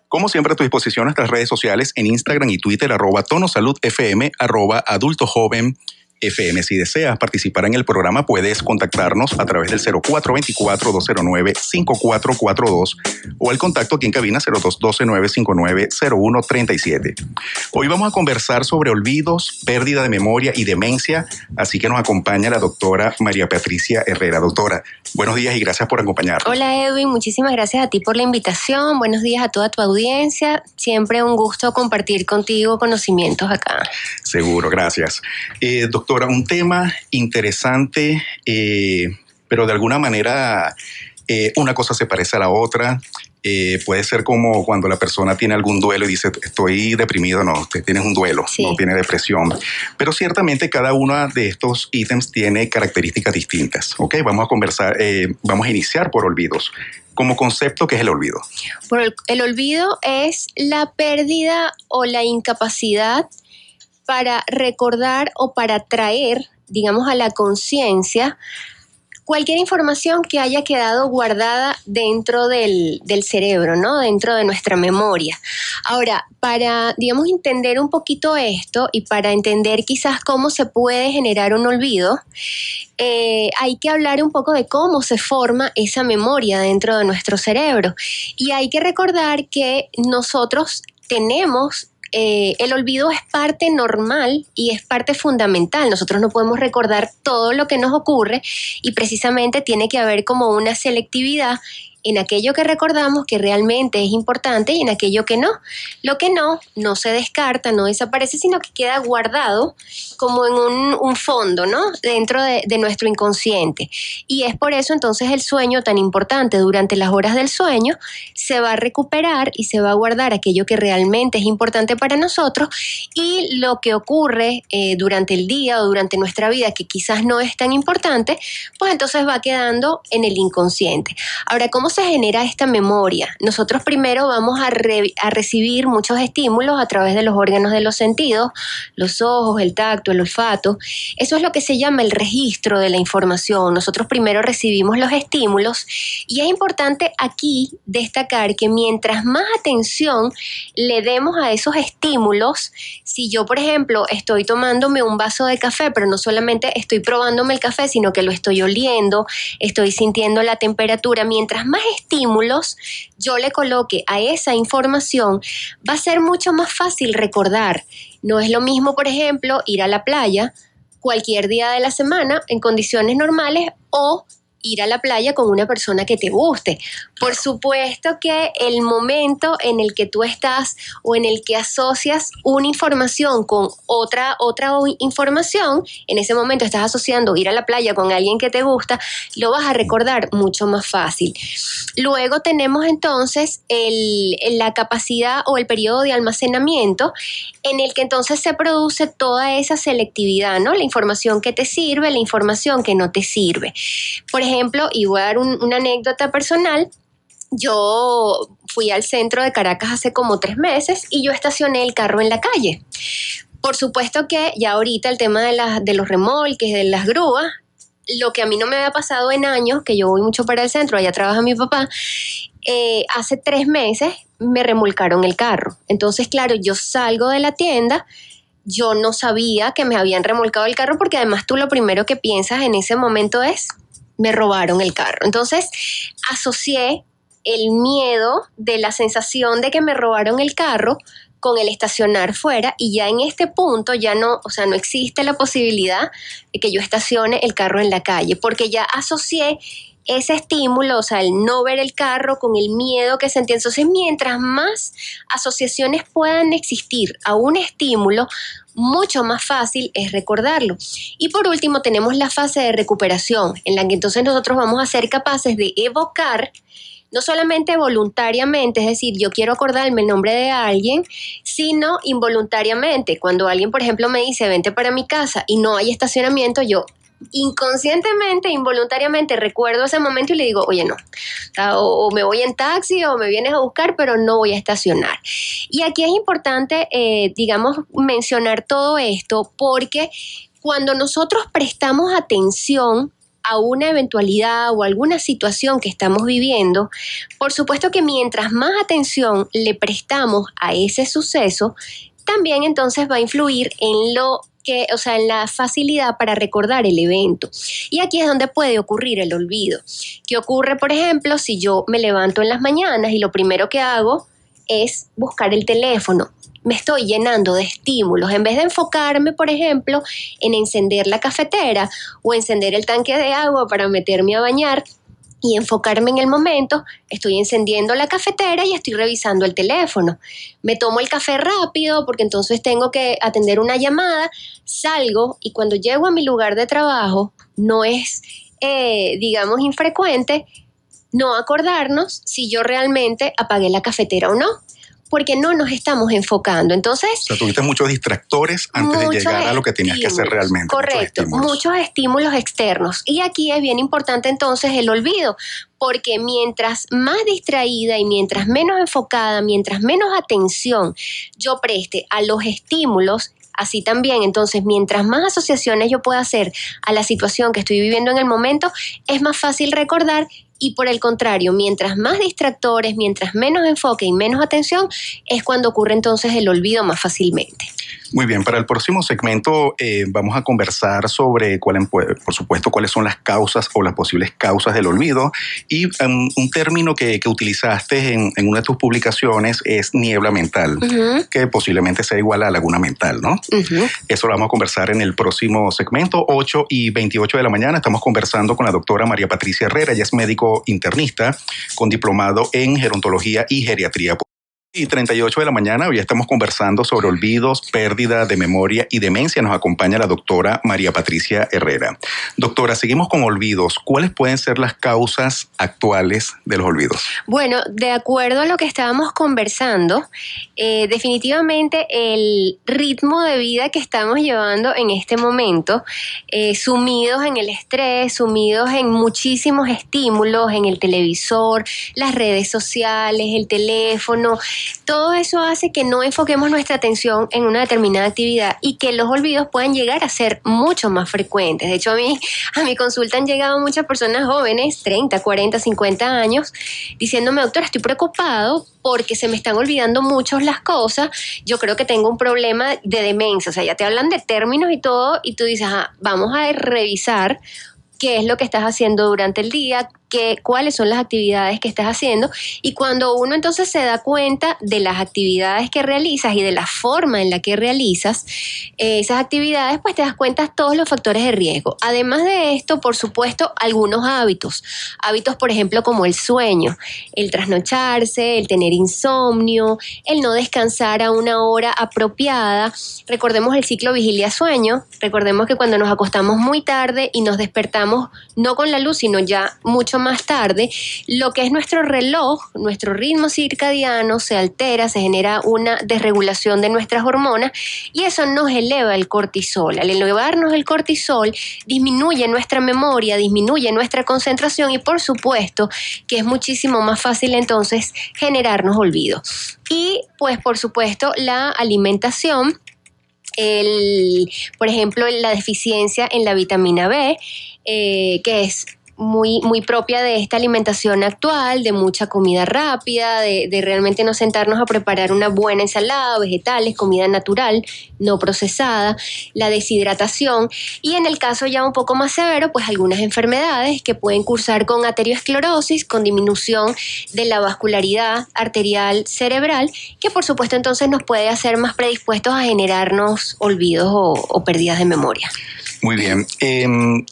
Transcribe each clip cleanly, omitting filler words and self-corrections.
Como siempre, a tu disposición nuestras redes sociales en Instagram y Twitter, @tonosaludfm, @adultojoven FM. Si deseas participar en el programa, puedes contactarnos a través del 0424-209-5442 o al contacto aquí en cabina 0212-959-0137. Hoy vamos a conversar sobre olvidos, pérdida de memoria y demencia, así que nos acompaña la doctora María Patricia Herrera. Doctora, buenos días y gracias por acompañarnos. Hola Edwin, muchísimas gracias a ti por la invitación. Buenos días a toda tu audiencia. Siempre un gusto compartir contigo conocimientos acá. Seguro, gracias. Doctora, un tema interesante, pero de alguna manera una cosa se parece a la otra. Puede ser como cuando la persona tiene algún duelo y dice, estoy deprimido. No, usted tiene un duelo, sí. No tiene depresión. Pero ciertamente cada uno de estos ítems tiene características distintas. ¿Ok? Vamos a conversar, vamos a iniciar por olvidos. Como concepto, ¿qué es el olvido? El olvido es la pérdida o la incapacidad para recordar o para traer, digamos, a la conciencia cualquier información que haya quedado guardada dentro del cerebro, ¿no? Dentro de nuestra memoria. Ahora, para, digamos, entender un poquito esto y para entender quizás cómo se puede generar un olvido, hay que hablar un poco de cómo se forma esa memoria dentro de nuestro cerebro. Y hay que recordar que nosotros tenemos el olvido es parte normal y es parte fundamental. Nosotros no podemos recordar todo lo que nos ocurre y precisamente tiene que haber como una selectividad en aquello que recordamos que realmente es importante y en aquello que no. Lo que no se descarta, no desaparece, sino que queda guardado como en un fondo, ¿no? Dentro de nuestro inconsciente. Y es por eso entonces el sueño tan importante. Durante las horas del sueño se va a recuperar y se va a guardar aquello que realmente es importante para nosotros, y lo que ocurre durante el día o durante nuestra vida que quizás no es tan importante, pues entonces va quedando en el inconsciente. Ahora, ¿cómo se genera esta memoria? Nosotros primero vamos a recibir muchos estímulos a través de los órganos de los sentidos, los ojos, el tacto, el olfato. Eso es lo que se llama el registro de la información. Nosotros primero recibimos los estímulos y es importante aquí destacar que mientras más atención le demos a esos estímulos, si yo, por ejemplo, estoy tomándome un vaso de café, pero no solamente estoy probándome el café, sino que lo estoy oliendo, estoy sintiendo la temperatura, mientras más estímulos yo le coloque a esa información, va a ser mucho más fácil recordar. No es lo mismo, por ejemplo, ir a la playa cualquier día de la semana en condiciones normales o ir a la playa con una persona que te guste. Por supuesto que el momento en el que tú estás o en el que asocias una información con otra información, en ese momento estás asociando ir a la playa con alguien que te gusta, lo vas a recordar mucho más fácil. Luego tenemos entonces la capacidad o el periodo de almacenamiento en el que entonces se produce toda esa selectividad, ¿no? La información que te sirve, la información que no te sirve. Por ejemplo, y voy a dar una anécdota personal. Yo fui al centro de Caracas hace como 3 meses y yo estacioné el carro en la calle. Por supuesto que ya ahorita el tema de los remolques, de las grúas, lo que a mí no me había pasado en años, que yo voy mucho para el centro, allá trabaja mi papá, hace 3 meses me remolcaron el carro. Entonces, claro, yo salgo de la tienda, yo no sabía que me habían remolcado el carro, porque además tú lo primero que piensas en ese momento es, me robaron el carro. Entonces, asocié el miedo de la sensación de que me robaron el carro con el estacionar fuera, y ya en este punto ya no, o sea, no existe la posibilidad de que yo estacione el carro en la calle, porque ya asocié ese estímulo, o sea, el no ver el carro con el miedo que sentí. Entonces, mientras más asociaciones puedan existir a un estímulo, mucho más fácil es recordarlo. Y por último tenemos la fase de recuperación, en la que entonces nosotros vamos a ser capaces de evocar, no solamente voluntariamente, es decir, yo quiero acordarme el nombre de alguien, sino involuntariamente. Cuando alguien, por ejemplo, me dice, vente para mi casa y no hay estacionamiento, yo inconscientemente, involuntariamente recuerdo ese momento y le digo, oye, no, o me voy en taxi o me vienes a buscar, pero no voy a estacionar. Y aquí es importante, digamos, mencionar todo esto, porque cuando nosotros prestamos atención a una eventualidad o alguna situación que estamos viviendo, por supuesto que mientras más atención le prestamos a ese suceso, también entonces va a influir en en la facilidad para recordar el evento. Y aquí es donde puede ocurrir el olvido. ¿Qué ocurre, por ejemplo, si yo me levanto en las mañanas y lo primero que hago es buscar el teléfono? Me estoy llenando de estímulos. En vez de enfocarme, por ejemplo, en encender la cafetera o encender el tanque de agua para meterme a bañar y enfocarme en el momento, estoy encendiendo la cafetera y estoy revisando el teléfono. Me tomo el café rápido porque entonces tengo que atender una llamada, salgo y cuando llego a mi lugar de trabajo, no es, digamos, infrecuente no acordarnos si yo realmente apagué la cafetera o no, porque no nos estamos enfocando. Entonces, o sea, tuviste muchos distractores antes de llegar a lo que tenías que hacer realmente. Correcto, muchos estímulos externos. Y aquí es bien importante entonces el olvido, porque mientras más distraída y mientras menos enfocada, mientras menos atención yo preste a los estímulos, así también, entonces, mientras más asociaciones yo pueda hacer a la situación que estoy viviendo en el momento, es más fácil recordar. Y por el contrario, mientras más distractores, mientras menos enfoque y menos atención, es cuando ocurre entonces el olvido más fácilmente. Muy bien, para el próximo segmento vamos a conversar sobre, por supuesto, cuáles son las causas o las posibles causas del olvido. Y un término que utilizaste en una de tus publicaciones es niebla mental, que posiblemente sea igual a laguna mental, ¿no? Eso lo vamos a conversar en el próximo segmento, 8:28 de la mañana. Estamos conversando con la doctora María Patricia Herrera. Ella es médico internista con diplomado en gerontología y geriatría. Y 38 de la mañana, hoy estamos conversando sobre olvidos, pérdida de memoria y demencia. Nos acompaña la doctora María Patricia Herrera. Doctora, seguimos con olvidos. ¿Cuáles pueden ser las causas actuales de los olvidos? Bueno, de acuerdo a lo que estábamos conversando, definitivamente el ritmo de vida que estamos llevando en este momento, sumidos en el estrés, sumidos en muchísimos estímulos, en el televisor, las redes sociales, el teléfono, todo eso hace que no enfoquemos nuestra atención en una determinada actividad y que los olvidos puedan llegar a ser mucho más frecuentes. De hecho, a mi consulta han llegado muchas personas jóvenes, 30, 40, 50 años, diciéndome, doctora, estoy preocupado porque se me están olvidando mucho las cosas. Yo creo que tengo un problema de demencia. O sea, ya te hablan de términos y todo y tú dices, vamos a revisar qué es lo que estás haciendo durante el día, cuáles son las actividades que estás haciendo, y cuando uno entonces se da cuenta de las actividades que realizas y de la forma en la que realizas esas actividades, pues te das cuenta de todos los factores de riesgo. Además de esto, por supuesto, algunos hábitos, por ejemplo, como el sueño, el trasnocharse, el tener insomnio, el no descansar a una hora apropiada. Recordemos el ciclo vigilia-sueño, recordemos que cuando nos acostamos muy tarde y nos despertamos no con la luz, sino ya mucho más tarde, lo que es nuestro reloj, nuestro ritmo circadiano se altera, se genera una desregulación de nuestras hormonas y eso nos eleva el cortisol. Al elevarnos el cortisol, disminuye nuestra memoria, disminuye nuestra concentración y por supuesto que es muchísimo más fácil entonces generarnos olvido. Y pues por supuesto la alimentación, por ejemplo, la deficiencia en la vitamina B, que es muy propia de esta alimentación actual, de mucha comida rápida, de realmente no sentarnos a preparar una buena ensalada, vegetales, comida natural, no procesada, la deshidratación y en el caso ya un poco más severo, pues algunas enfermedades que pueden cursar con aterosclerosis, con disminución de la vascularidad arterial cerebral, que por supuesto entonces nos puede hacer más predispuestos a generarnos olvidos o pérdidas de memoria. Muy bien.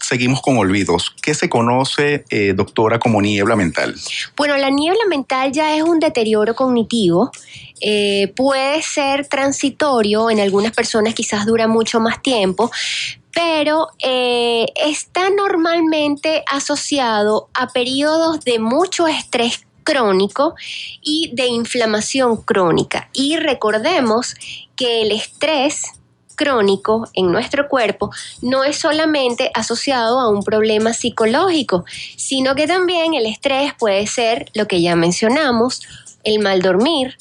Seguimos con olvidos. ¿Qué se conoce, doctora, como niebla mental? Bueno, la niebla mental ya es un deterioro cognitivo. Puede ser transitorio, en algunas personas quizás dura mucho más tiempo, pero está normalmente asociado a periodos de mucho estrés crónico y de inflamación crónica. Y recordemos que el estrés crónico en nuestro cuerpo no es solamente asociado a un problema psicológico, sino que también el estrés puede ser lo que ya mencionamos, el mal dormir,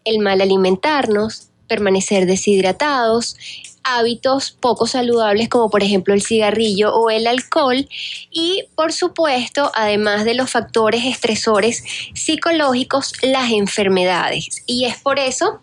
el mal alimentarnos, permanecer deshidratados, hábitos poco saludables como por ejemplo el cigarrillo o el alcohol y por supuesto, además de los factores estresores psicológicos, las enfermedades. Y es por eso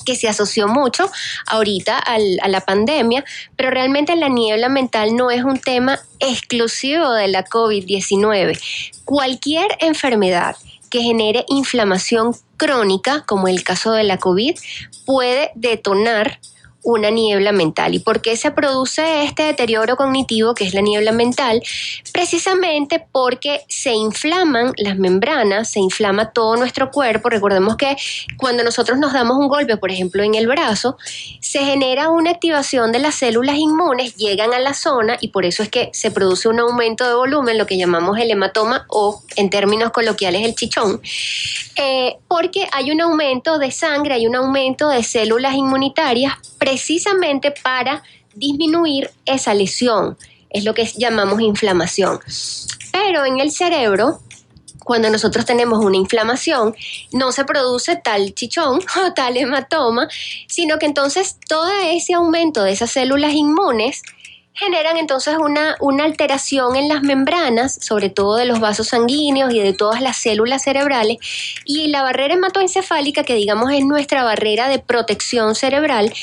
que se asoció mucho ahorita a la pandemia, pero realmente la niebla mental no es un tema exclusivo de la COVID-19. Cualquier enfermedad que genere inflamación crónica, como el caso de la COVID, puede detonar una niebla mental. ¿Y por qué se produce este deterioro cognitivo que es la niebla mental? Precisamente porque se inflaman las membranas, se inflama todo nuestro cuerpo. Recordemos que cuando nosotros nos damos un golpe, por ejemplo en el brazo, se genera una activación de las células inmunes, llegan a la zona y por eso es que se produce un aumento de volumen, lo que llamamos el hematoma o en términos coloquiales el chichón, porque hay un aumento de sangre, hay un aumento de células inmunitarias precisamente para disminuir esa lesión. Es lo que llamamos inflamación. Pero en el cerebro, cuando nosotros tenemos una inflamación, no se produce tal chichón o tal hematoma, sino que entonces todo ese aumento de esas células inmunes generan entonces una alteración en las membranas, sobre todo de los vasos sanguíneos y de todas las células cerebrales, y la barrera hematoencefálica, que digamos es nuestra barrera de protección cerebral,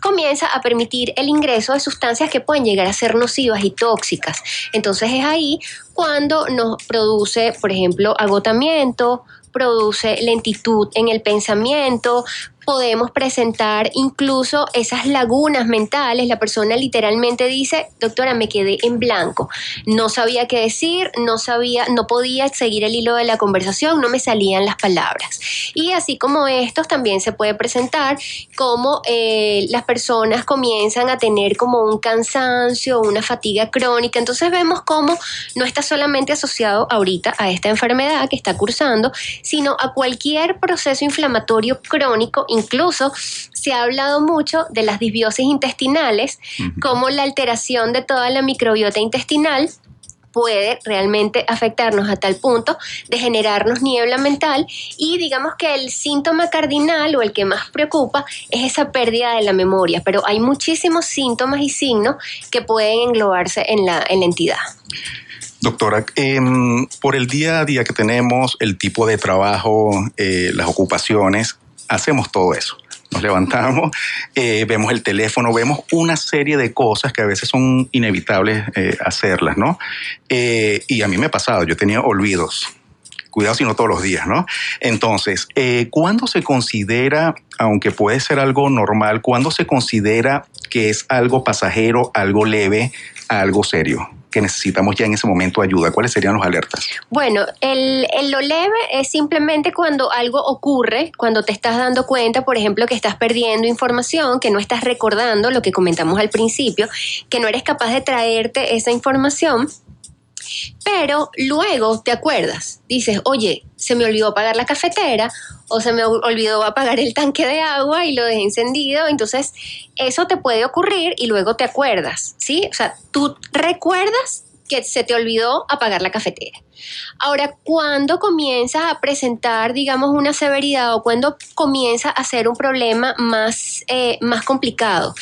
comienza a permitir el ingreso de sustancias que pueden llegar a ser nocivas y tóxicas. Entonces es ahí cuando nos produce, por ejemplo, agotamiento, produce lentitud en el pensamiento, podemos presentar incluso esas lagunas mentales. La persona literalmente dice: doctora, me quedé en blanco, no sabía qué decir, no podía seguir el hilo de la conversación, no me salían las palabras. Y así como estos, también se puede presentar como las personas comienzan a tener como un cansancio, una fatiga crónica. Entonces vemos cómo no está solamente asociado ahorita a esta enfermedad que está cursando, sino a cualquier proceso inflamatorio crónico. Incluso se ha hablado mucho de las disbiosis intestinales, como la alteración de toda la microbiota intestinal puede realmente afectarnos a tal punto de generarnos niebla mental, y digamos que el síntoma cardinal o el que más preocupa es esa pérdida de la memoria, pero hay muchísimos síntomas y signos que pueden englobarse en la entidad. Doctora, por el día a día que tenemos, el tipo de trabajo, las ocupaciones, hacemos todo eso. Nos levantamos, vemos el teléfono, vemos una serie de cosas que a veces son inevitables hacerlas, ¿no? Y a mí me ha pasado, yo tenía olvidos. Cuidado si no todos los días, ¿no? Entonces, ¿cuándo se considera, aunque puede ser algo normal, cuándo se considera que es algo pasajero, algo leve, algo serio, que necesitamos ya en ese momento ayuda? ¿Cuáles serían los alertas? Bueno, lo leve es simplemente cuando algo ocurre, cuando te estás dando cuenta, por ejemplo, que estás perdiendo información, que no estás recordando lo que comentamos al principio, que no eres capaz de traerte esa información, pero luego te acuerdas, dices: oye, se me olvidó apagar la cafetera o se me olvidó apagar el tanque de agua y lo dejé encendido. Entonces eso te puede ocurrir y luego te acuerdas, ¿sí? O sea, tú recuerdas que se te olvidó apagar la cafetera. Ahora, cuando comienzas a presentar, digamos, una severidad o cuando comienza a ser un problema más complicado,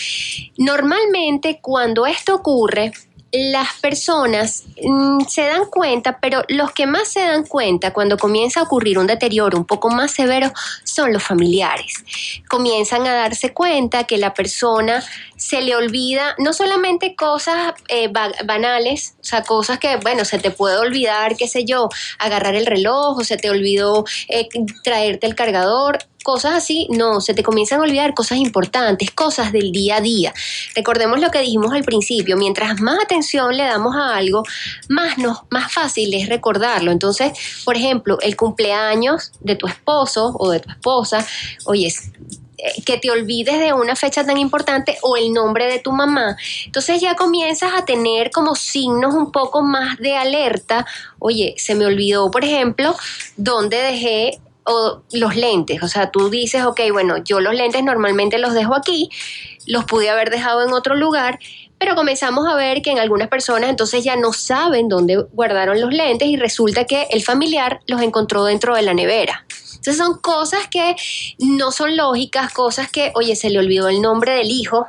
normalmente cuando esto ocurre, las personas se dan cuenta, pero los que más se dan cuenta cuando comienza a ocurrir un deterioro un poco más severo son los familiares. Comienzan a darse cuenta que la persona se le olvida no solamente cosas banales, o sea, cosas que, bueno, se te puede olvidar, qué sé yo, agarrar el reloj, o se te olvidó traerte el cargador, cosas así. No, se te comienzan a olvidar cosas importantes, cosas del día a día. Recordemos lo que dijimos al principio: mientras más atención le damos a algo, más fácil es recordarlo. Entonces, por ejemplo, el cumpleaños de tu esposo o de tu esposa, oye, que te olvides de una fecha tan importante, o el nombre de tu mamá. Entonces ya comienzas a tener como signos un poco más de alerta. Oye, se me olvidó, por ejemplo, dónde dejé los lentes. O sea, tú dices: ok, bueno, yo los lentes normalmente los dejo aquí, los pude haber dejado en otro lugar, pero comenzamos a ver que en algunas personas entonces ya no saben dónde guardaron los lentes y resulta que el familiar los encontró dentro de la nevera. Entonces son cosas que no son lógicas, cosas que, oye, se le olvidó el nombre del hijo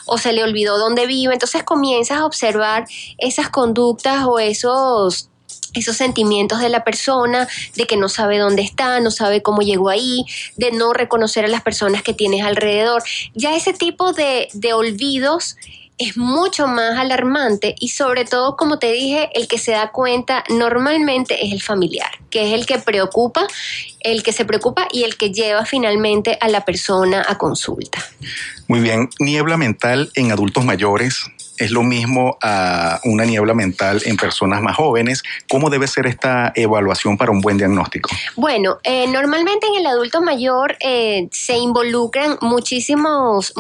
o se le olvidó dónde vive. Entonces comienzas a observar esas conductas o esos sentimientos de la persona, de que no sabe dónde está, no sabe cómo llegó ahí, de no reconocer a las personas que tienes alrededor. Ya ese tipo de olvidos es mucho más alarmante y sobre todo, como te dije, el que se da cuenta normalmente es el familiar, que es el que preocupa, el que se preocupa y el que lleva finalmente a la persona a consulta. Muy bien, niebla mental en adultos mayores. ¿Es lo mismo a una niebla mental en personas más jóvenes? ¿Cómo debe ser esta evaluación para un buen diagnóstico? Bueno, normalmente en el adulto mayor se involucran muchísimos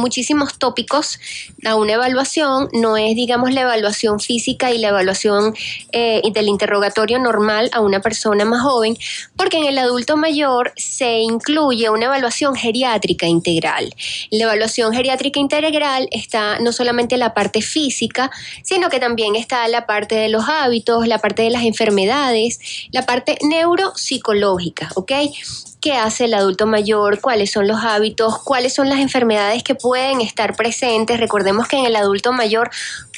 tópicos a una evaluación. No es, digamos, la evaluación física y la evaluación del interrogatorio normal a una persona más joven, porque en el adulto mayor se incluye una evaluación geriátrica integral. La evaluación geriátrica integral está no solamente la parte física, sino que también está la parte de los hábitos, la parte de las enfermedades, la parte neuropsicológica, ¿ok? ¿Qué hace el adulto mayor? ¿Cuáles son los hábitos? ¿Cuáles son las enfermedades que pueden estar presentes? Recordemos que en el adulto mayor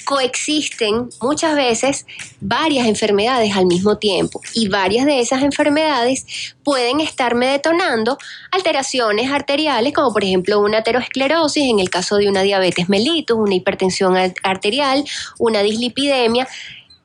coexisten muchas veces varias enfermedades al mismo tiempo y varias de esas enfermedades pueden estarme detonando alteraciones arteriales, como por ejemplo una aterosclerosis en el caso de una diabetes mellitus, una hipertensión arterial, una dislipidemia.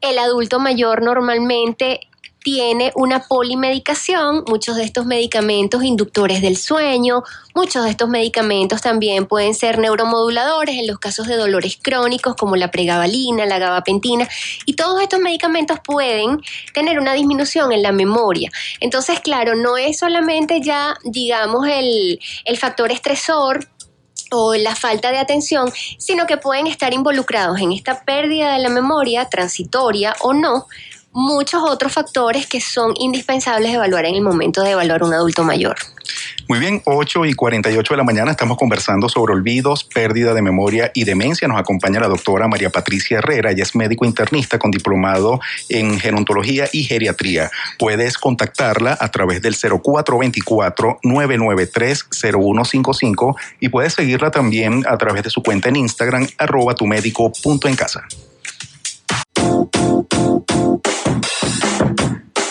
El adulto mayor normalmente tiene una polimedicación, muchos de estos medicamentos inductores del sueño, muchos de estos medicamentos también pueden ser neuromoduladores en los casos de dolores crónicos como la pregabalina, la gabapentina, y todos estos medicamentos pueden tener una disminución en la memoria. Entonces, claro, no es solamente ya, digamos, el factor estresor o la falta de atención, sino que pueden estar involucrados en esta pérdida de la memoria, transitoria o no, muchos otros factores que son indispensables evaluar en el momento de evaluar un adulto mayor. Muy bien, 8:48 de la mañana estamos conversando sobre olvidos, pérdida de memoria y demencia. Nos acompaña la doctora María Patricia Herrera. Ella es médico internista con diplomado en gerontología y geriatría. Puedes contactarla a través del 0424-993-0155 y puedes seguirla también a través de su cuenta en Instagram, @tumédico.encasa.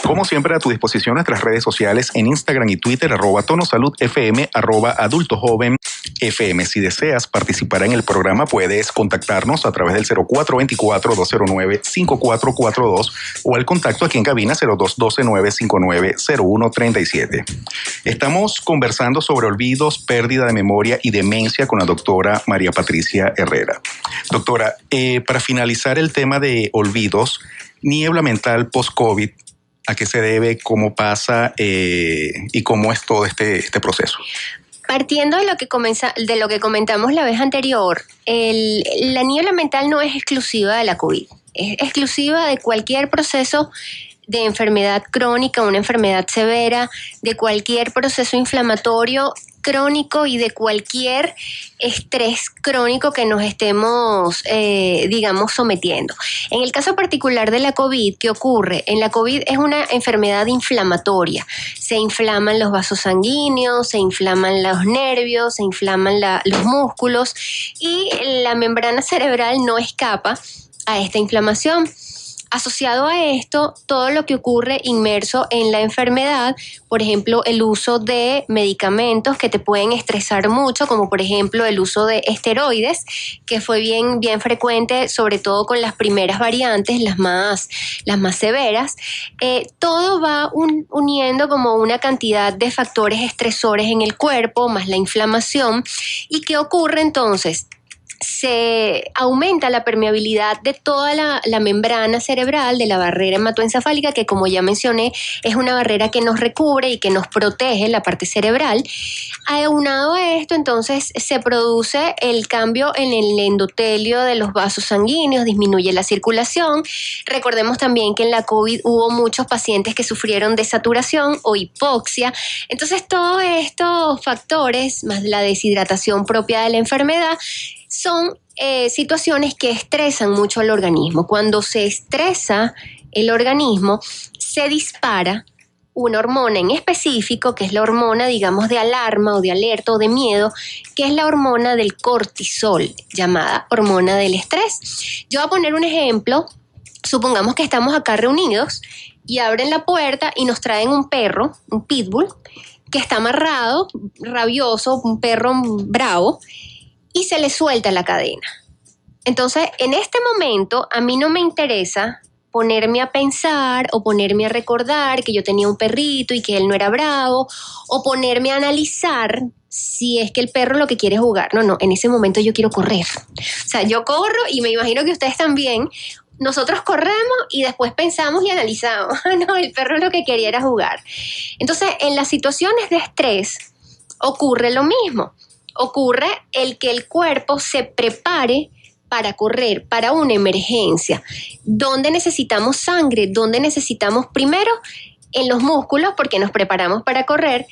Como siempre, a tu disposición nuestras redes sociales en Instagram y Twitter, @tonosaludfm, @adultojovenfm. Si deseas participar en el programa, puedes contactarnos a través del 0424-209-5442 o al contacto aquí en cabina 0212-959-0137. Estamos conversando sobre olvidos, pérdida de memoria y demencia con la doctora María Patricia Herrera. Doctora, para finalizar el tema de olvidos, niebla mental post-COVID, ¿a qué se debe, cómo pasa y cómo es todo este proceso? Partiendo de lo que comentamos la vez anterior, la niebla mental no es exclusiva de la COVID, es exclusiva de cualquier proceso de enfermedad crónica, una enfermedad severa, de cualquier proceso inflamatorio crónico y de cualquier estrés crónico que nos estemos, digamos, sometiendo. En el caso particular de la COVID, ¿qué ocurre? En la COVID es una enfermedad inflamatoria. Se inflaman los vasos sanguíneos, se inflaman los nervios, se inflaman los músculos y la membrana cerebral no escapa a esta inflamación. Asociado a esto, todo lo que ocurre inmerso en la enfermedad, por ejemplo, el uso de medicamentos que te pueden estresar mucho, como por ejemplo el uso de esteroides, que fue bien frecuente, sobre todo con las primeras variantes, las más severas. Todo va uniendo como una cantidad de factores estresores en el cuerpo, más la inflamación. ¿Y qué ocurre entonces? Se aumenta la permeabilidad de toda la membrana cerebral, de la barrera hematoencefálica, que como ya mencioné, es una barrera que nos recubre y que nos protege la parte cerebral. Aunado a esto, entonces, se produce el cambio en el endotelio de los vasos sanguíneos, disminuye la circulación. Recordemos también que en la COVID hubo muchos pacientes que sufrieron de saturación o hipoxia. Entonces, todos estos factores, más la deshidratación propia de la enfermedad, son situaciones que estresan mucho al organismo. Cuando se estresa el organismo, se dispara una hormona en específico, que es la hormona, digamos, de alarma o de alerta o de miedo, que es la hormona del cortisol, llamada hormona del estrés. Yo voy a poner un ejemplo. Supongamos que estamos acá reunidos y abren la puerta y nos traen un perro, un pitbull, que está amarrado, rabioso, un perro bravo, y se le suelta la cadena. Entonces, en este momento, a mí no me interesa ponerme a pensar o ponerme a recordar que yo tenía un perrito y que él no era bravo, o ponerme a analizar si es que el perro lo que quiere es jugar. No, en ese momento yo quiero correr. O sea, yo corro y me imagino que ustedes también. Nosotros corremos y después pensamos y analizamos. No, el perro lo que quería era jugar. Entonces, en las situaciones de estrés ocurre lo mismo. Ocurre el que el cuerpo se prepare para correr, para una emergencia. ¿Dónde necesitamos sangre? ¿Dónde necesitamos primero? En los músculos, porque nos preparamos para correr,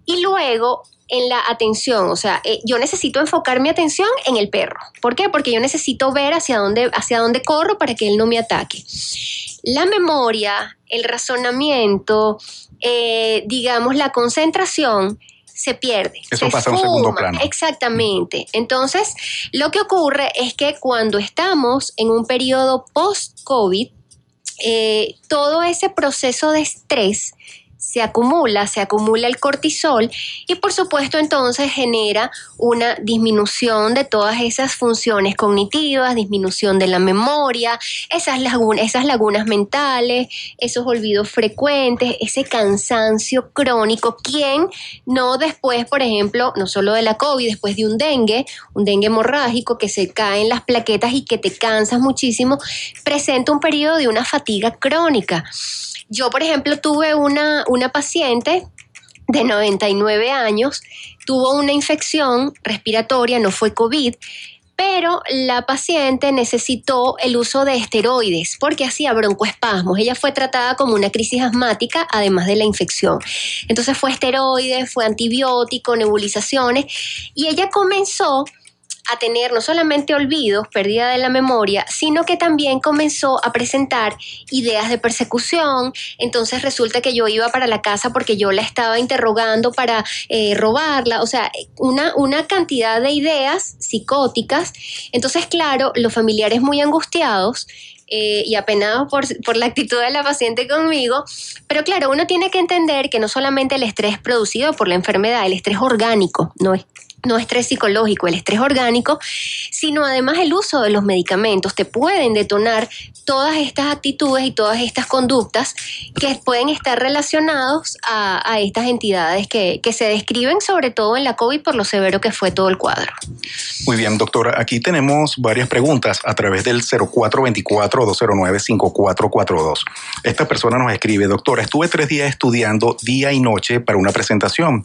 y luego en la atención. O sea, yo necesito enfocar mi atención en el perro. ¿Por qué? Porque yo necesito ver hacia dónde corro para que él no me ataque. La memoria, el razonamiento, digamos, la concentración se pierde. Eso pasa a un segundo plano. Exactamente. Entonces, lo que ocurre es que cuando estamos en un periodo post-COVID, todo ese proceso de estrés se acumula el cortisol y por supuesto entonces genera una disminución de todas esas funciones cognitivas, disminución de la memoria, esas lagunas mentales, esos olvidos frecuentes, ese cansancio crónico. ¿Quién no después, por ejemplo, no solo de la COVID, después de un dengue hemorrágico que se caen las plaquetas y que te cansas muchísimo, presenta un periodo de una fatiga crónica? Yo, por ejemplo, tuve una paciente de 99 años, tuvo una infección respiratoria, no fue COVID, pero la paciente necesitó el uso de esteroides porque hacía broncoespasmos. Ella fue tratada como una crisis asmática, además de la infección. Entonces fue esteroides, fue antibiótico, nebulizaciones, y ella comenzó a tener no solamente olvidos, pérdida de la memoria, sino que también comenzó a presentar ideas de persecución. Entonces resulta que yo iba para la casa porque yo la estaba interrogando para robarla, o sea, una cantidad de ideas psicóticas. Entonces, claro, los familiares muy angustiados y apenados por la actitud de la paciente conmigo, pero claro, uno tiene que entender que no solamente el estrés producido por la enfermedad, el estrés orgánico, no estrés psicológico, el estrés orgánico, sino además el uso de los medicamentos te pueden detonar todas estas actitudes y todas estas conductas que pueden estar relacionados a estas entidades que se describen sobre todo en la COVID por lo severo que fue todo el cuadro. Muy bien, doctora. Aquí tenemos varias preguntas a través del 0424-209-5442. Esta persona nos escribe: doctora, estuve 3 días estudiando día y noche para una presentación.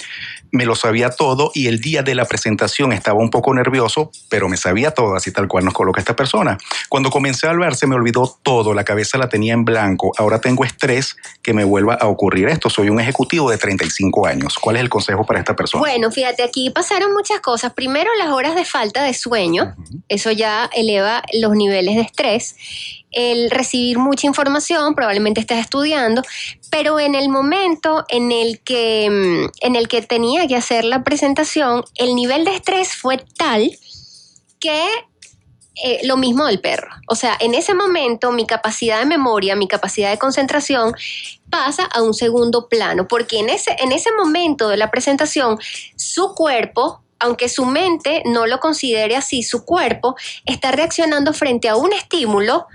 Me lo sabía todo y el día de la presentación estaba un poco nervioso, pero me sabía todo, así tal cual nos coloca esta persona. Cuando comencé a hablar se me olvidó todo, la cabeza la tenía en blanco. Ahora tengo estrés que me vuelva a ocurrir esto. Soy un ejecutivo de 35 años. ¿Cuál es el consejo para esta persona? Bueno, fíjate, aquí pasaron muchas cosas. Primero, las horas de falta de sueño. Eso ya eleva los niveles de estrés. El recibir mucha información, probablemente estás estudiando, pero en el momento en el que tenía que hacer la presentación, el nivel de estrés fue tal que lo mismo del perro. O sea, en ese momento mi capacidad de memoria, mi capacidad de concentración pasa a un segundo plano, porque en ese momento de la presentación, su cuerpo, aunque su mente no lo considere así, su cuerpo está reaccionando frente a un estímulo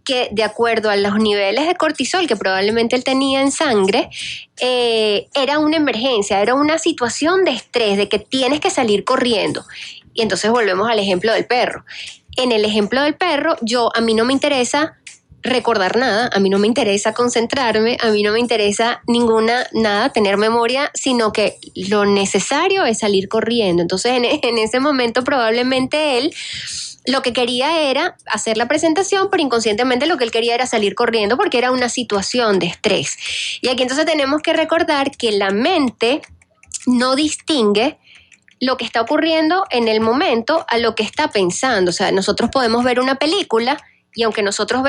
que, de acuerdo a los niveles de cortisol que probablemente él tenía en sangre, era una emergencia, era una situación de estrés, de que tienes que salir corriendo. Y entonces volvemos al ejemplo del perro. En el ejemplo del perro, a mí no me interesa recordar nada, a mí no me interesa concentrarme, a mí no me interesa nada, tener memoria, sino que lo necesario es salir corriendo. Entonces en ese momento probablemente él lo que quería era hacer la presentación, pero inconscientemente lo que él quería era salir corriendo porque era una situación de estrés. Y aquí entonces tenemos que recordar que la mente no distingue lo que está ocurriendo en el momento a lo que está pensando. O sea, nosotros podemos ver una película y aunque nosotros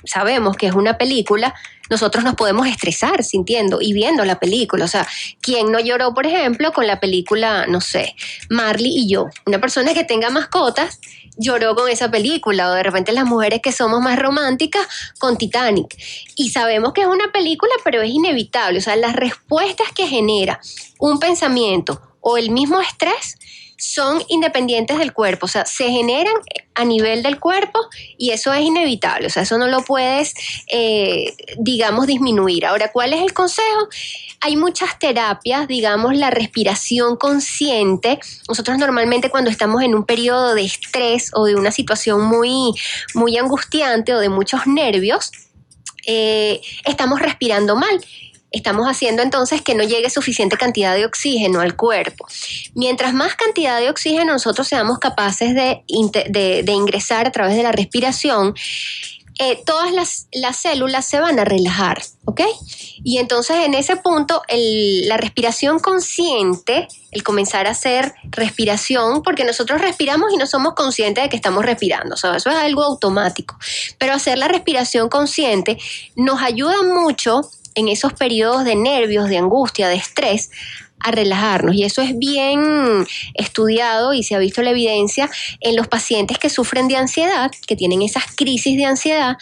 sabemos que es una película, nosotros nos podemos estresar sintiendo y viendo la película. O sea, ¿quién no lloró, por ejemplo, con la película, no sé, Marley y yo? Una persona que tenga mascotas lloró con esa película, o de repente las mujeres que somos más románticas con Titanic. Y sabemos que es una película, pero es inevitable. O sea, las respuestas que genera un pensamiento o el mismo estrés son independientes del cuerpo, o sea, se generan a nivel del cuerpo y eso es inevitable, o sea, eso no lo puedes, digamos, disminuir. Ahora, ¿cuál es el consejo? Hay muchas terapias, digamos, la respiración consciente. Nosotros normalmente cuando estamos en un periodo de estrés o de una situación muy, muy angustiante o de muchos nervios, estamos respirando mal. Estamos haciendo entonces que no llegue suficiente cantidad de oxígeno al cuerpo. Mientras más cantidad de oxígeno nosotros seamos capaces de ingresar a través de la respiración, todas las células se van a relajar, ¿ok? Y entonces en ese punto la respiración consciente, el comenzar a hacer respiración, porque nosotros respiramos y no somos conscientes de que estamos respirando, o sea, eso es algo automático, pero hacer la respiración consciente nos ayuda mucho en esos periodos de nervios, de angustia, de estrés, a relajarnos. Y eso es bien estudiado y se ha visto la evidencia en los pacientes que sufren de ansiedad, que tienen esas crisis de ansiedad.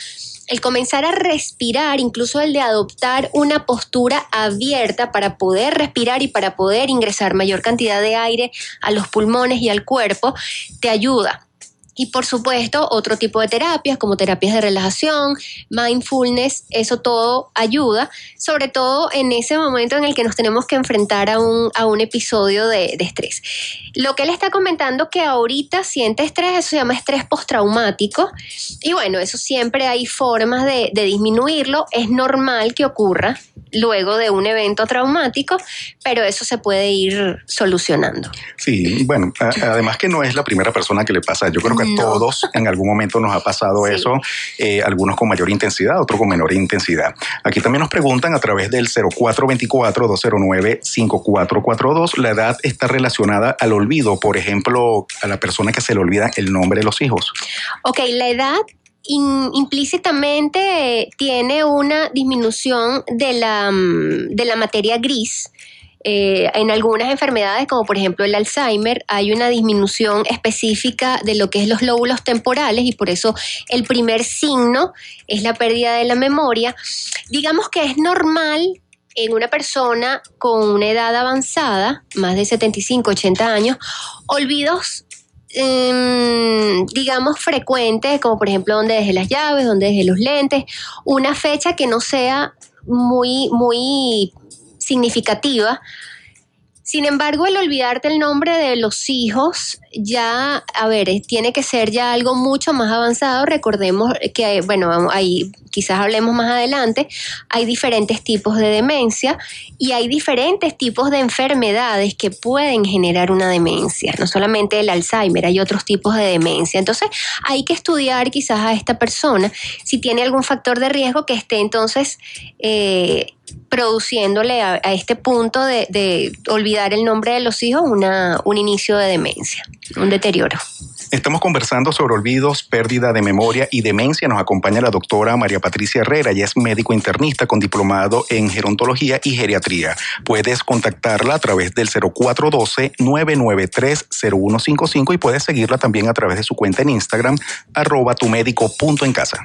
El comenzar a respirar, incluso el de adoptar una postura abierta para poder respirar y para poder ingresar mayor cantidad de aire a los pulmones y al cuerpo, te ayuda. Y por supuesto, otro tipo de terapias, como terapias de relajación, mindfulness, eso todo ayuda, sobre todo en ese momento en el que nos tenemos que enfrentar a un episodio de estrés. Lo que él está comentando que ahorita siente estrés, eso se llama estrés postraumático, y bueno, eso siempre hay formas de disminuirlo, es normal que ocurra luego de un evento traumático, pero eso se puede ir solucionando. Sí, bueno, además que no es la primera persona que le pasa, yo creo que a todos en algún momento nos ha pasado eso, algunos con mayor intensidad, otros con menor intensidad. Aquí también nos preguntan a través del 0424-209-5442, la edad está relacionada al olvido, por ejemplo, a la persona que se le olvida el nombre de los hijos. Ok, la edad implícitamente tiene una disminución de la materia gris. En algunas enfermedades, como por ejemplo el Alzheimer, hay una disminución específica de lo que es los lóbulos temporales y por eso el primer signo es la pérdida de la memoria. Digamos que es normal en una persona con una edad avanzada, más de 75, 80 años, olvidos digamos frecuentes, como por ejemplo dónde dejé las llaves, dónde dejé los lentes, una fecha que no sea muy, muy significativa. Sin embargo, el olvidarte el nombre de los hijos ya, a ver, tiene que ser ya algo mucho más avanzado. Recordemos que, bueno, ahí quizás hablemos más adelante, hay diferentes tipos de demencia y hay diferentes tipos de enfermedades que pueden generar una demencia, no solamente el Alzheimer, hay otros tipos de demencia. Entonces, hay que estudiar quizás a esta persona si tiene algún factor de riesgo que esté entonces produciéndole a este punto de olvidar el nombre de los hijos un inicio de demencia, un deterioro. Estamos conversando sobre olvidos, pérdida de memoria y demencia. Nos acompaña la doctora María Patricia Herrera. Ella es médico internista con diplomado en gerontología y geriatría. Puedes contactarla a través del 0412-993-0155 y puedes seguirla también a través de su cuenta en Instagram, @tumédico.encasa.